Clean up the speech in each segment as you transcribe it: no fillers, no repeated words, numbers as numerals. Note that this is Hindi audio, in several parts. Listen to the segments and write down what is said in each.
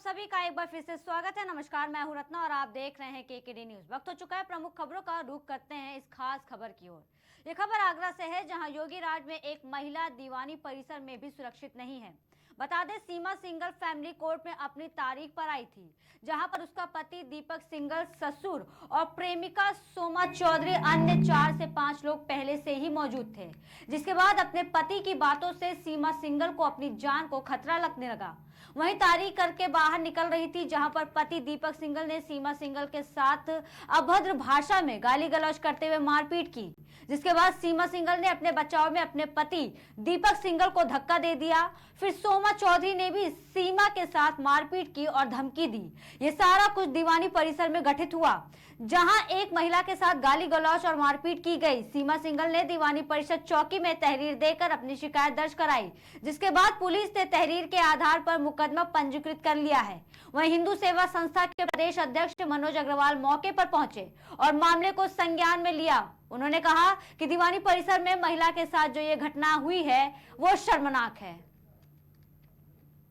सभी का एक बार फिर से स्वागत है। नमस्कार, मैं हूं रत्ना और आप देख रहे हैं केकेडी न्यूज। वक्त हो चुका है प्रमुख खबरों का रुख करते हैं इस खास खबर की ओर। ये खबर आगरा से है, जहां योगी राज में एक महिला दीवानी परिसर में भी सुरक्षित नहीं है। बता दें, सीमा सिंघल फैमिली कोर्ट में अपनी तारीख पर आई थी, जहां पर उसका पति दीपक सिंघल, ससुर और प्रेमिका सोमा चौधरी अन्य 4 से 5 लोग पहले से ही मौजूद थे। जिसके बाद अपने पति की बातों से सीमा सिंघल को अपनी जान को खतरा लगने लगा। वहीं तारीख करके बाहर निकल रही थी, जहां पर पति दीपक सिंघल ने सीमा सिंघल के साथ अभद्र भाषा में गाली गलौज करते हुए मारपीट की। जिसके बाद सीमा सिंघल ने अपने बचाव में अपने पति दीपक सिंघल को धक्का दे दिया। फिर सोमा चौधरी ने भी सीमा के साथ मारपीट की और धमकी दी। ये सारा कुछ दीवानी परिसर में घटित हुआ, जहां एक महिला के साथ गाली गलौज और मारपीट की गई। सीमा सिंघल ने दीवानी परिषद चौकी में तहरीर देकर अपनी शिकायत दर्ज कराई, जिसके बाद पुलिस ने तहरीर के आधार पर मुकदमा पंजीकृत कर लिया है। वहीं हिंदू सेवा संस्था के प्रदेश अध्यक्ष मनोज अग्रवाल मौके पर पहुंचे और मामले को संज्ञान में लिया। उन्होंने कहा कि दीवानी परिसर में महिला के साथ जो ये घटना हुई है वो शर्मनाक है।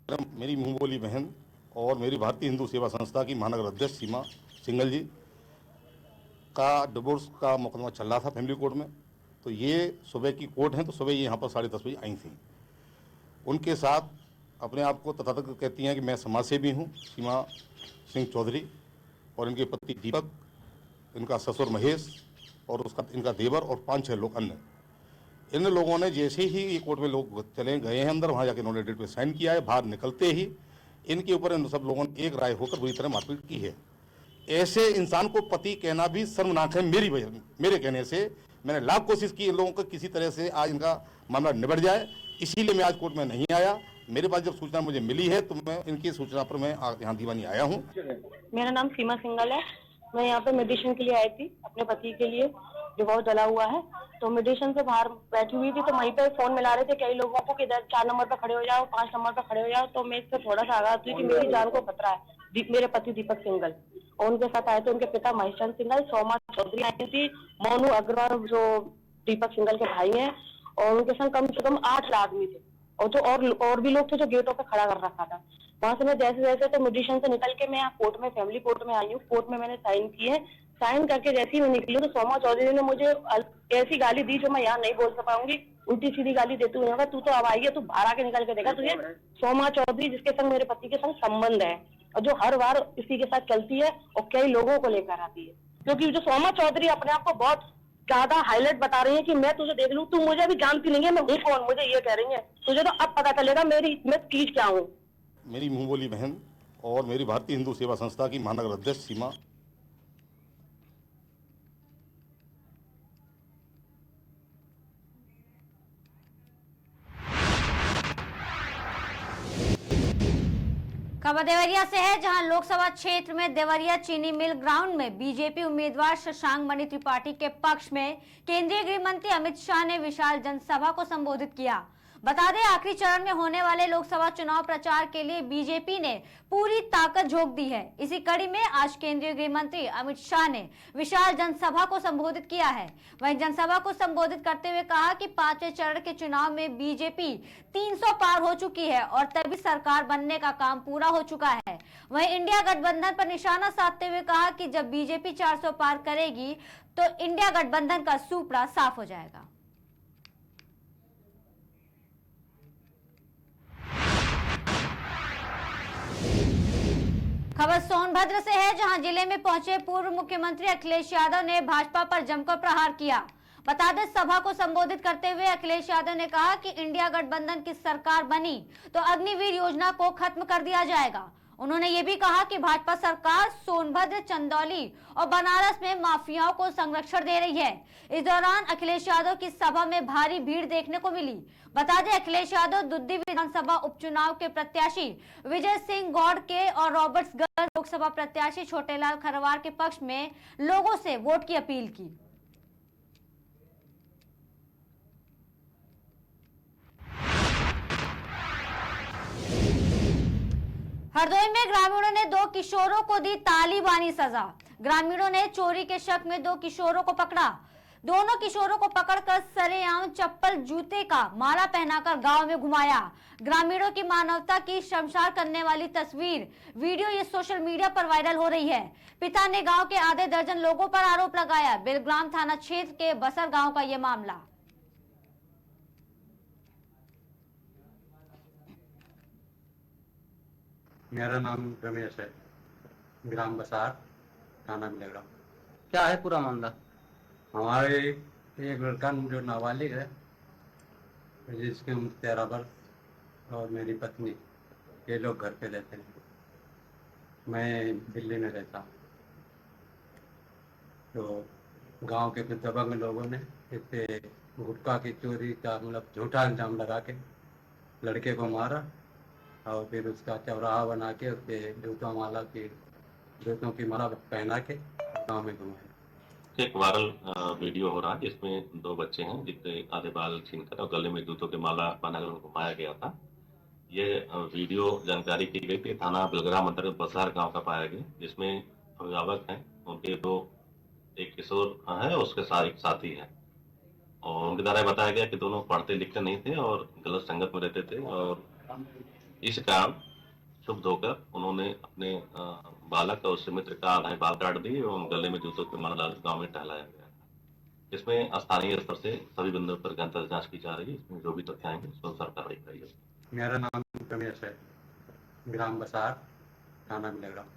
मेरी मुंह बोली बहन और मेरी भारतीय हिंदू सेवा संस्था की महानगर अध्यक्ष सीमा सिंघल जी का डिवोर्स का मुकदमा चल रहा था फैमिली कोर्ट में। तो ये सुबह की कोर्ट है, तो सुबह ये यहाँ पर 10:30 बजे आई थी। उनके साथ अपने आप को तथाकथित कहती हैं कि मैं समाजसेवी हूँ, सीमा सिंह चौधरी, और इनके पति दीपक, इनका ससुर महेश और उसका इनका देवर और 5-6 लोग अन्य। इन लोगों ने जैसे ही ये कोर्ट में लोग चले गए हैं अंदर, वहाँ जाके इन्होंने डेट पे साइन किया है। बाहर निकलते ही इनके ऊपर इन सब लोगों ने एक राय होकर बुरी तरह मारपीट की है। ऐसे इंसान को पति कहना भी शर्मनाक है। मेरे कहने से मैंने लाख कोशिश की इन लोगों को किसी तरह से आज इनका मामला निबट जाए, इसीलिए मैं आज कोर्ट में नहीं आया। मेरे पास जब सूचना मुझे मिली है तो मैं इनकी सूचना पर मैं यहाँ दीवानी आया हूँ। मेरा नाम सीमा सिंघल है। मैं यहाँ पे मेडिटेशन के लिए आई थी, अपने पति के लिए जो बहुत जला हुआ है। तो मेडिटेशन से बाहर बैठी हुई थी, तो वहीं पे फोन मिला रहे थे कई लोगों को कि इधर 4 नंबर पर खड़े हो जाओ, 5 नंबर पर खड़े हो जाओ। तो मैं इससे थोड़ा सा आगाह हुई कि मेरी जान को खतरा है। मेरे पति दीपक सिंघल और उनके साथ आए थे उनके पिता महेशचंद सिंघल, सोमा चौधरी आई थी, मोनू अग्रवाल जो दीपक सिंघल के भाई हैं, और उनके संग कम से कम 8 आदमी थे, और जो और भी लोग थे जो गेटों पे खड़ा कर रखा था। वहां से मैं जैसे तो मेडिटेशन से निकल के मैं यहाँ कोर्ट में, फैमिली कोर्ट में आई हूँ। कोर्ट में मैंने साइन किए। साइन करके जैसे ही मैं निकली तो सोमा चौधरी ने मुझे ऐसी गाली दी जो मैं यहाँ नहीं बोल पाऊंगी। उल्टी सीधी गाली देते हुए होगा, तू तो अब आई है, तू बाहर आके निकल के देखा तुझे। सोमा चौधरी जिसके संग मेरे पति के संग संबंध है और जो हर बार इसी के साथ चलती है और कई लोगों को लेकर आती है, क्योंकि जो सोमा चौधरी अपने आप को बहुत ज्यादा हाईलाइट बता रही है कि मैं तुझे देख लूं, तू मुझे भी जानती नहीं है, मैं हूँ कौन, मुझे ये कह रही है। तुझे तो अब पता चलेगा मैं चीज क्या हूँ। मेरी मुंह बोली बहन और मेरी भारतीय हिंदू सेवा संस्था की महानगर अध्यक्ष सीमा खबर देवरिया से है, जहां लोकसभा क्षेत्र में देवरिया चीनी मिल ग्राउंड में बीजेपी उम्मीदवार शशांक मणि त्रिपाठी के पक्ष में केंद्रीय गृह मंत्री अमित शाह ने विशाल जनसभा को संबोधित किया। बता दें, आखिरी चरण में होने वाले लोकसभा चुनाव प्रचार के लिए बीजेपी ने पूरी ताकत झोंक दी है। इसी कड़ी में आज केंद्रीय गृह मंत्री अमित शाह ने विशाल जनसभा को संबोधित किया है। वहीं जनसभा को संबोधित करते हुए कहा कि 5वें चरण के चुनाव में बीजेपी 300 पार हो चुकी है और तभी सरकार बनने का काम पूरा हो चुका है। वहीं इंडिया गठबंधन पर निशाना साधते हुए कहा कि जब बीजेपी 400 पार करेगी तो इंडिया गठबंधन का सुपड़ा साफ हो जाएगा। खबर सोनभद्र से है, जहां जिले में पहुंचे पूर्व मुख्यमंत्री अखिलेश यादव ने भाजपा पर जमकर प्रहार किया। बता दें, सभा को संबोधित करते हुए अखिलेश यादव ने कहा कि इंडिया गठबंधन की सरकार बनी तो अग्निवीर योजना को खत्म कर दिया जाएगा। उन्होंने ये भी कहा कि भाजपा सरकार सोनभद्र, चंदौली और बनारस में माफियाओं को संरक्षण दे रही है। इस दौरान अखिलेश यादव की सभा में भारी भीड़ देखने को मिली। बता दें, अखिलेश यादव दुद्दी विधानसभा उपचुनाव के प्रत्याशी विजय सिंह गौड़ के और रॉबर्ट्सगंज लोकसभा प्रत्याशी छोटेलाल खरवार के पक्ष में लोगों से वोट की अपील की। हरदोई में ग्रामीणों ने 2 किशोरों को दी तालिबानी सजा। ग्रामीणों ने चोरी के शक में 2 किशोरों को पकड़ा। दोनों किशोरों को पकड़कर सरेआम चप्पल जूते का माला पहनाकर गांव में घुमाया। ग्रामीणों की मानवता की शर्मसार करने वाली तस्वीर वीडियो ये सोशल मीडिया पर वायरल हो रही है। पिता ने गांव के आधे दर्जन लोगों पर आरोप लगाया। बिलग्राम थाना क्षेत्र के बसर गांव का यह मामला। मेरा नाम रमेश है, ग्राम बसार, थाना बिलग्राम। क्या है पूरा मामला? हमारे एक लड़का जो नाबालिग है, जिसकी उम्र 13 वर्ष, और मेरी पत्नी, ये लोग घर पे रहते हैं। मैं दिल्ली में रहता हूँ। तो गांव के कुछ दबंग लोगों ने इस पे गुटखा की चोरी का मतलब झूठा इल्जाम लगा के लड़के को मारा और फिर उसका चौराहा बना के उसके जूतों की माला पहना के गांव में घुमाया। एक वायरल वीडियो हो रहा है जिसमें दो बच्चे हैं जिनके आधे बाल छीनकर और गले में जूतों की माला बनाकर उनको घुमाया गया था। ये वीडियो जानकारी की गई थी थाना बिलग्राम अंतर्गत बसार गांव का पाया गया, जिसमें अभिभावक हैं, उनके दो एक किशोर है, उसके साथ एक साथी है, और उनके द्वारा बताया गया कि दोनों पढ़ते लिखते नहीं थे और गलत संगत में रहते थे, और इस कारण क्षुब्ध होकर उन्होंने अपने बालक और उसके मित्र का आधाई बाल काट दिए और गले में जूतों की माला डाल गाँव में टहलाया गया। इसमें स्थानीय स्तर से सभी बिंदुओं पर गहनता जांच की जा रही है। इसमें जो भी तथ्य आएंगे उस अनुसार कार्रवाई की जाएगी। मेरा नाम रमेश है, ग्राम बसार, थाना बिलग्राम।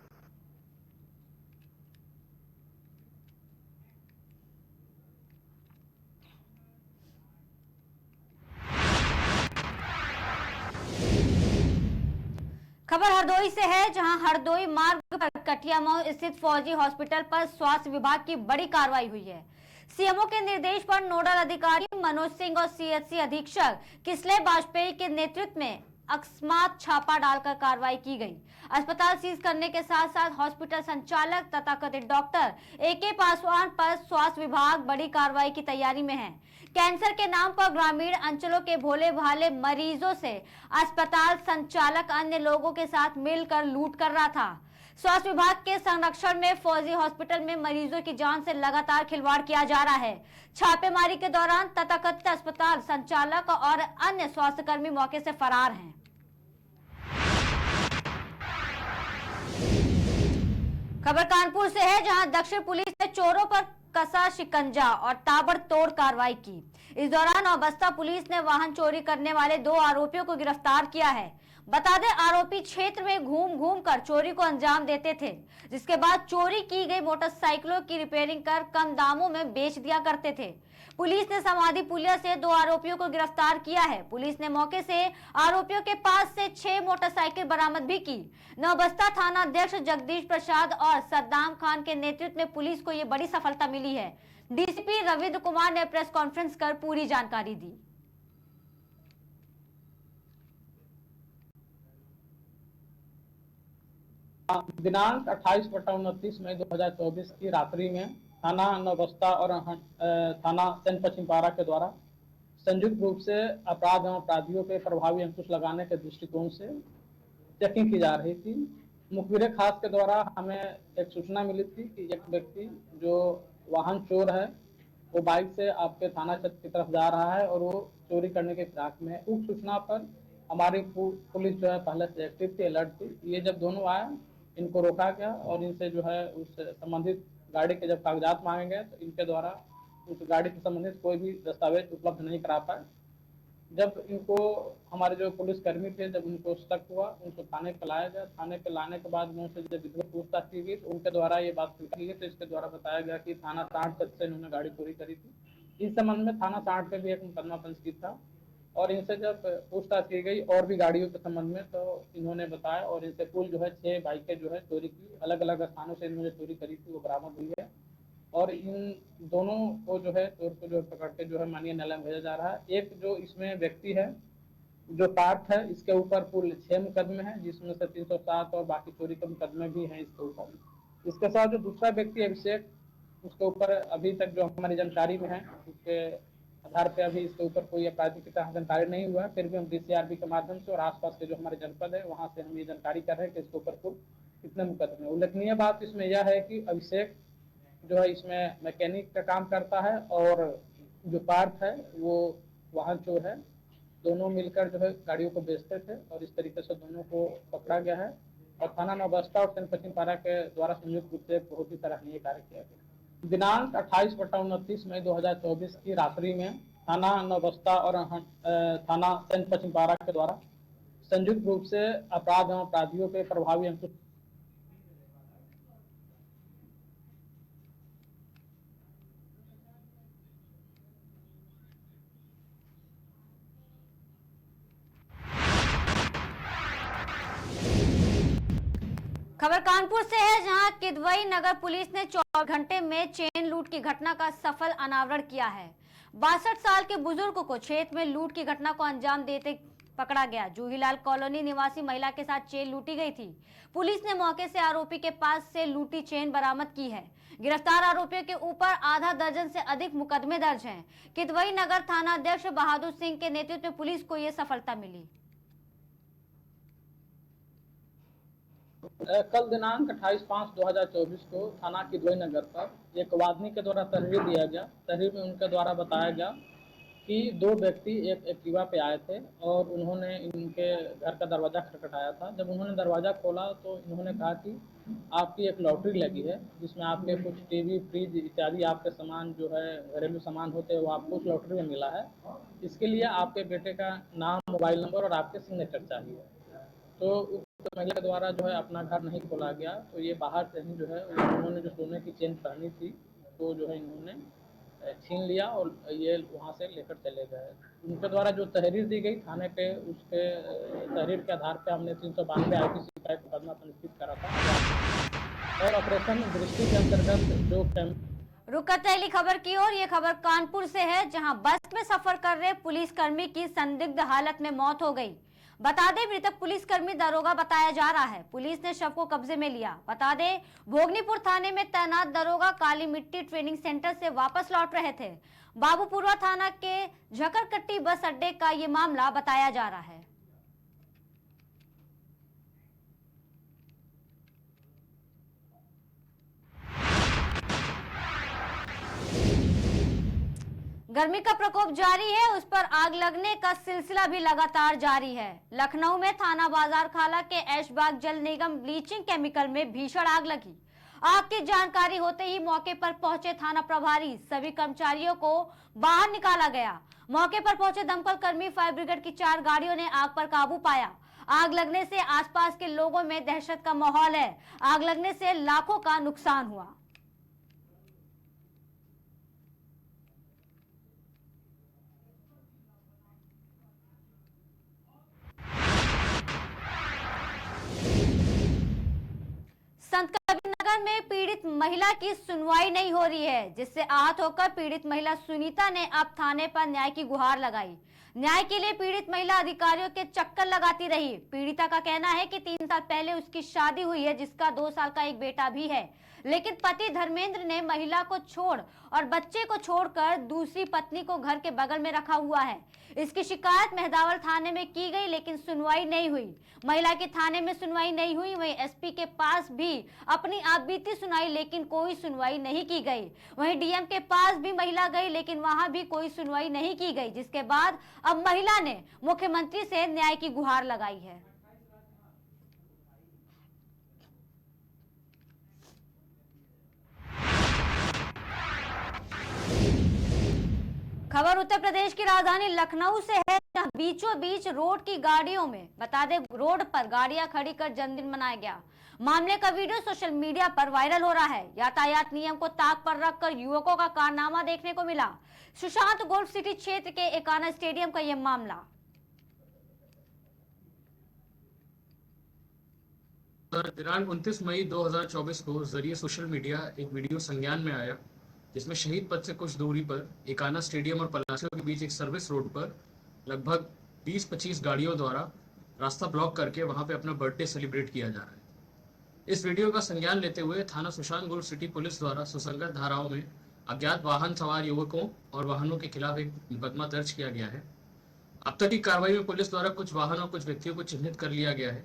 खबर हरदोई से है, जहां हरदोई मार्ग पर कटियामऊ स्थित फौजी हॉस्पिटल पर स्वास्थ्य विभाग की बड़ी कार्रवाई हुई है। सीएमओ के निर्देश पर नोडल अधिकारी मनोज सिंह और सीएचसी अधीक्षक किसले वाजपेयी के नेतृत्व में अकस्मात छापा डालकर कार्रवाई की गई। अस्पताल सीज करने के साथ साथ हॉस्पिटल संचालक तथाकथित डॉक्टर AK पासवान पर स्वास्थ्य विभाग बड़ी कार्रवाई की तैयारी में है। कैंसर के नाम पर ग्रामीण अंचलों के भोले भाले मरीजों से अस्पताल संचालक अन्य लोगों के साथ मिलकर लूट कर रहा था। स्वास्थ्य विभाग के संरक्षण में फौजी हॉस्पिटल में मरीजों की जान से लगातार खिलवाड़ किया जा रहा है। छापेमारी के दौरान तथाकथित अस्पताल संचालक और अन्य स्वास्थ्यकर्मी मौके से फरार हैं। खबर कानपुर से है, जहां दक्षिण पुलिस ने चोरों पर कसा शिकंजा और ताबड़तोड़ कार्रवाई की। इस दौरान अबस्ता पुलिस ने वाहन चोरी करने वाले 2 आरोपियों को गिरफ्तार किया है। बता दें, आरोपी क्षेत्र में घूम घूम कर चोरी को अंजाम देते थे, जिसके बाद चोरी की गई मोटरसाइकिलों की रिपेयरिंग कर कम दामों में बेच दिया करते थे। पुलिस ने समाधि पुलिया से 2 आरोपियों को गिरफ्तार किया है। पुलिस ने मौके से आरोपियों के पास से 6 मोटरसाइकिल बरामद भी की। नौबस्ता थाना अध्यक्ष जगदीश प्रसाद और सद्दाम खान के नेतृत्व में पुलिस को ये बड़ी सफलता मिली है। डीसीपी रविंद्र कुमार ने प्रेस कॉन्फ्रेंस कर पूरी जानकारी दी। दिनांक 28/29 मई 2024 की रात्रि में थाना नौबस्ता और थाना सेन पश्चिम पारा के द्वारा संयुक्त रूप से अपराध एवं अपराधियों पे प्रभावी अंकुश लगाने के दृष्टिकोण से चेकिंग की जा रही थी। मुखबिर खास के द्वारा हमें एक सूचना मिली थी कि एक व्यक्ति जो वाहन चोर है वो बाइक से आपके थाना क्षेत्र की तरफ जा रहा है और वो चोरी करने के फिराक में है। उस सूचना पर हमारी पुलिस जो है पहले से एक्टिव थी, अलर्ट थी। ये जब दोनों आए, इनको रोका गया और इनसे जो है उस संबंधित गाड़ी के जब कागजात मांगे गए तो इनके द्वारा उस गाड़ी से संबंधित कोई भी दस्तावेज उपलब्ध नहीं करा पाए। जब इनको हमारे जो पुलिसकर्मी थे, जब उनको शक हुआ, उनको थाने पे लाया गया। थाने पे लाने के बाद उनसे जब विधिवत पूछताछ की गई तो उनके द्वारा ये बात स्वीकार की गई। तो इसके द्वारा बताया गया कि थाना 60 से इन्होंने गाड़ी चोरी करी थी। इस संबंध में थाना 60 पे भी एक मुकदमा पंजीकृत था और इनसे जब पूछताछ की गई और भी गाड़ियों के संबंध में तो इन्होंने बताया और इनसे कुल जो है 6 बाइकें जो है चोरी की, अलग अलग स्थानों से इन्होंने चोरी करी थी, वो बरामद हुई है। और इन दोनों को जो है चोर को जो है पकड़ के जो है माननीय न्यायालय में भेजा जा रहा है। एक जो इसमें व्यक्ति है जो पार्थ है, इसके ऊपर कुल 6 मुकदमे हैं, जिसमें से 307 और बाकी चोरी के मुकदमे भी हैं इसके ऊपर। इसके साथ जो दूसरा व्यक्ति अभिषेक, उसके ऊपर अभी तक जो हमारी जानकारी में है उसके आधार पे अभी इसके ऊपर कोई आपराधिक की तरह जानकारी नहीं हुआ है। फिर भी हम DCRB के माध्यम से और आसपास के जो हमारे जनपद है वहाँ से हम ये जानकारी कर रहे हैं कि इसके ऊपर कुल कितने मुकदमे। उल्लेखनीय बात इसमें यह है कि अभिषेक जो है इसमें मैकेनिक का काम करता है और जो पार्थ है वो वाहन चोर है। दोनों मिलकर जो है गाड़ियों को बेचते थे और इस तरीके से दोनों को पकड़ा गया है और थाना नौबस्ता और सेंट पश्चिम पारा के द्वारा संयुक्त रूप से एक बहुत ही सराहनीय कार्य किया गया। दिनांक 28/29 मई 2024 की रात्रि में थाना नौबस्ता और थाना सेंट पश्चिम पारा के द्वारा संयुक्त रूप से अपराध एवं अपराधियों पे प्रभावी अंकुश खबर कानपुर से है, जहां किदवई नगर पुलिस ने 24 घंटे में चेन लूट की घटना का सफल अनावरण किया है। 62 साल के बुजुर्ग को क्षेत्र में लूट की घटना को अंजाम देते पकड़ा गया। जूहीलाल कॉलोनी निवासी महिला के साथ चेन लूटी गई थी। पुलिस ने मौके से आरोपी के पास से लूटी चेन बरामद की है। गिरफ्तार आरोपियों के ऊपर आधा दर्जन से अधिक मुकदमे दर्ज हैं। किदवई नगर थाना अध्यक्ष बहादुर सिंह के नेतृत्व में पुलिस को यह सफलता मिली। कल दिनांक 28/5/2024 को थाना किदवई नगर पर एक वादनी के द्वारा तहरीर दिया गया। तहरीर में उनके द्वारा बताया गया कि 2 व्यक्ति एक एक्टिवा पे आए थे और उन्होंने इनके घर का दरवाज़ा खटखटाया था। जब उन्होंने दरवाज़ा खोला तो इन्होंने कहा कि आपकी एक लॉटरी लगी है जिसमें आपके कुछ टीवी, फ्रिज इत्यादि आपके सामान जो है घरेलू सामान होते हैं वो आपको उस लॉटरी में मिला है। इसके लिए आपके बेटे का नाम, मोबाइल नंबर और आपके सिग्नेचर चाहिए। तो उक्त महिला के द्वारा जो है अपना घर नहीं खोला गया, तो ये बाहर से ही जो है उन्होंने जो सोने की चेन पहनी थी वो जो है इन्होंने छीन लिया और ये वहाँ से लेकर चले गए। उनके द्वारा जो तहरीर दी गई थाने पे, उसके तहरीर के आधार पे हमने 392 IPC का मुकदमा पंजीकृत करा था और ऑपरेशन दृष्टि के अंतर्गत जो रुक करते अगली खबर की ओर। ये खबर कानपुर से है, जहां बस में सफर कर रहे पुलिसकर्मी की संदिग्ध हालत में मौत हो गई। बता दें, मृतक पुलिसकर्मी दरोगा बताया जा रहा है। पुलिस ने शव को कब्जे में लिया। बता दें, भोगनीपुर थाने में तैनात दरोगा काली मिट्टी ट्रेनिंग सेंटर से वापस लौट रहे थे। बाबूपुरवा थाना के झकरकट्टी बस अड्डे का ये मामला बताया जा रहा है। गर्मी का प्रकोप जारी है, उस पर आग लगने का सिलसिला भी लगातार जारी है। लखनऊ में थाना बाजार खाला के ऐशबाग जल निगम ब्लीचिंग केमिकल में भीषण आग लगी। आग की जानकारी होते ही मौके पर पहुंचे थाना प्रभारी, सभी कर्मचारियों को बाहर निकाला गया। मौके पर पहुंचे दमकल कर्मी, फायर ब्रिगेड की 4 गाड़ियों ने आग पर काबू पाया। आग लगने से आसपास के लोगों में दहशत का माहौल है। आग लगने से लाखों का नुकसान हुआ। संत कबीरनगर में पीड़ित महिला की सुनवाई नहीं हो रही है, जिससे आहत होकर पीड़ित महिला सुनीता ने अब थाने पर न्याय की गुहार लगाई। न्याय के लिए पीड़ित महिला अधिकारियों के चक्कर लगाती रही। पीड़िता का कहना है कि 3 साल पहले उसकी शादी हुई है, जिसका 2 साल का एक बेटा भी है, लेकिन पति धर्मेंद्र ने महिला को छोड़ और बच्चे को छोड़कर दूसरी पत्नी को घर के बगल में रखा हुआ है। इसकी शिकायत मेहदावल थाने में की गई, लेकिन सुनवाई नहीं हुई। महिला की थाने में सुनवाई नहीं हुई, वहीं एसपी के पास भी अपनी आपबीती सुनाई, लेकिन कोई सुनवाई नहीं की गई। वहीं डीएम के पास भी महिला गई, लेकिन वहां भी कोई सुनवाई नहीं की गई, जिसके बाद अब महिला ने मुख्यमंत्री से न्याय की गुहार लगाई है। खबर उत्तर प्रदेश की राजधानी लखनऊ से है, जहां बीचों बीच रोड की गाड़ियों में, बता दें, रोड पर गाड़ियां खड़ी कर जन्मदिन मनाया गया। मामले का वीडियो सोशल मीडिया पर वायरल हो रहा है। यातायात नियम को ताक पर रखकर युवकों का कारनामा देखने को मिला। सुशांत गोल्फ सिटी क्षेत्र के एकाना स्टेडियम का यह मामला। दिनांक 29 मई 2024 को जरिए सोशल मीडिया एक वीडियो संज्ञान में आया, जिसमें शहीद पथ से कुछ दूरी पर एकाना स्टेडियम और पलासियों के बीच एक सर्विस रोड पर लगभग 20-25 गाड़ियों द्वारा रास्ता ब्लॉक करके वहां पे अपना बर्थडे सेलिब्रेट किया जा रहा है। इस वीडियो का संज्ञान लेते हुए थाना सुशांत गोल्फ सिटी पुलिस द्वारा सुसंगत धाराओं में अज्ञात वाहन सवार युवकों और वाहनों के खिलाफ एक मुकदमा दर्ज किया गया है। अब तक की कार्रवाई में पुलिस द्वारा कुछ वाहन और कुछ व्यक्तियों को चिन्हित कर लिया गया है।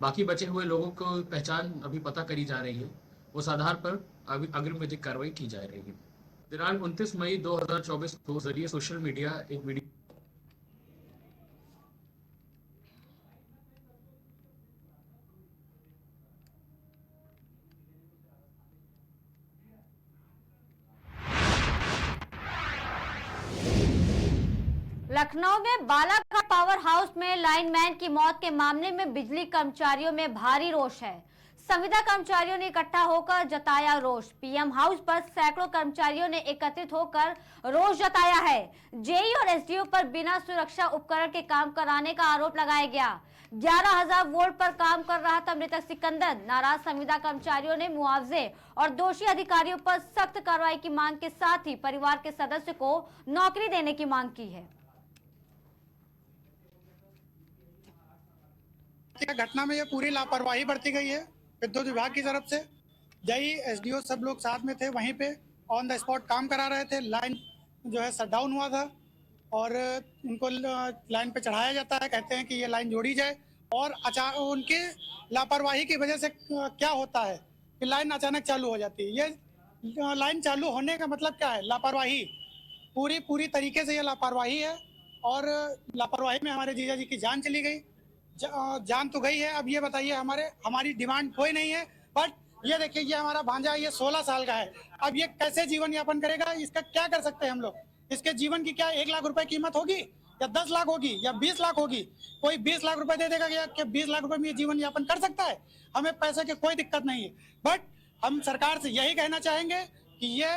बाकी बचे हुए लोगों को पहचान अभी पता करी जा रही है। उस आधार पर अग्रिम विधिक कार्रवाई की जा रही है। दिनांक 29 मई 2024 को जरिए सोशल मीडिया एक वीडियो लखनऊ में बालाघाट पावर हाउस में लाइनमैन की मौत के मामले में बिजली कर्मचारियों में भारी रोष है। संविदा कर्मचारियों ने इकट्ठा होकर जताया रोष। पीएम हाउस पर सैकड़ों कर्मचारियों ने एकत्रित होकर रोष जताया है। जेई और एसडीओ पर बिना सुरक्षा उपकरण के काम कराने का आरोप लगाया गया। 11,000 वोल्ट पर काम कर रहा था मृतक सिकंदर। नाराज संविदा कर्मचारियों ने मुआवजे और दोषी अधिकारियों पर सख्त कार्रवाई की मांग के साथ ही परिवार के सदस्य को नौकरी देने की मांग की है। घटना में ये पूरी लापरवाही बरती गई है विद्युत विभाग की तरफ से। जेई एसडीओ सब लोग साथ में थे, वहीं पे ऑन द स्पॉट काम करा रहे थे। लाइन जो है शट डाउन हुआ था और उनको लाइन पे चढ़ाया जाता है, कहते हैं कि ये लाइन जोड़ी जाए, और उनके लापरवाही की वजह से क्या होता है कि लाइन अचानक चालू हो जाती है। ये लाइन चालू होने का मतलब क्या है? लापरवाही, पूरी तरीके से ये लापरवाही है। और लापरवाही में हमारे जीजा जी की जान चली गई। जान तो गई है। अब ये बताइए, हमारी डिमांड कोई नहीं है, बट ये देखिए, ये हमारा भांजा, ये 16 साल का है। अब ये कैसे जीवन यापन करेगा? इसका क्या कर सकते हैं हम लोग? इसके जीवन की क्या 1 लाख रुपए कीमत होगी, या 10 लाख होगी, या 20 लाख होगी? कोई 20 लाख रुपए दे देगा क्या 20 लाख रुपए में ये जीवन यापन कर सकता है? हमें पैसे की कोई दिक्कत नहीं है, बट हम सरकार से यही कहना चाहेंगे कि ये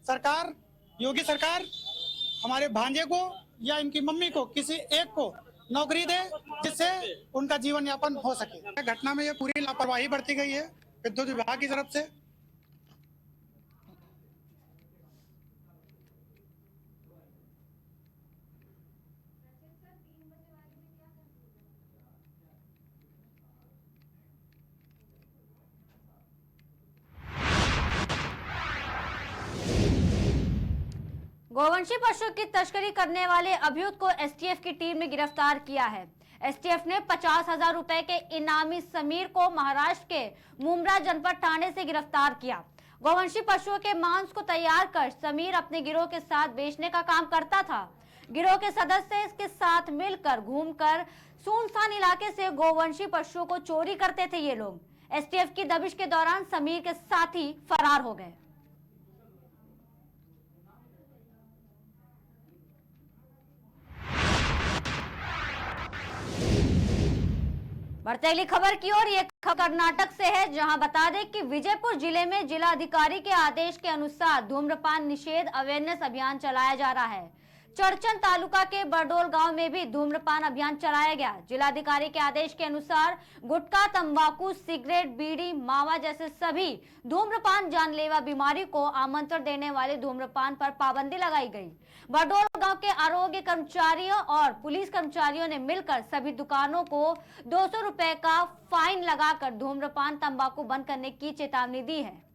सरकार, योगी सरकार, हमारे भांजे को या इनकी मम्मी को, किसी एक को नौकरी दे, जिससे उनका जीवन यापन हो सके। घटना में ये पूरी लापरवाही बरती गई है विद्युत विभाग की तरफ से। गोवंशी पशु की तस्करी करने वाले अभियुक्त को एसटीएफ की टीम ने गिरफ्तार किया है। एसटीएफ ने 50,000 रुपए के इनामी समीर को महाराष्ट्र के मुंब्रा जनपद थाने से गिरफ्तार किया। गोवंशी पशुओं के मांस को तैयार कर समीर अपने गिरोह के साथ बेचने का काम करता था। गिरोह के सदस्य इसके साथ मिलकर घूमकर सुनसान इलाके से गोवंशी पशुओं को चोरी करते थे। ये लोग एसटीएफ की दबिश के दौरान समीर के साथी फरार हो गए। बढ़ते अगली खबर की ओर। ये कर्नाटक से है, जहां बता दें कि विजयपुर जिले में जिला अधिकारी के आदेश के अनुसार धूम्रपान निषेध अवेयरनेस अभियान चलाया जा रहा है। चड़चन तालुका के बरडोल गांव में भी धूम्रपान अभियान चलाया गया। जिलाधिकारी के आदेश के अनुसार गुटखा, तंबाकू, सिगरेट, बीड़ी, मावा जैसे सभी धूम्रपान जानलेवा बीमारी को आमंत्रण देने वाले धूम्रपान पर पाबंदी लगाई गई। बरडोल गांव के आरोग्य कर्मचारियों और पुलिस कर्मचारियों ने मिलकर सभी दुकानों को 200 रुपए का फाइन लगाकर धूम्रपान, तंबाकू बंद करने की चेतावनी दी है।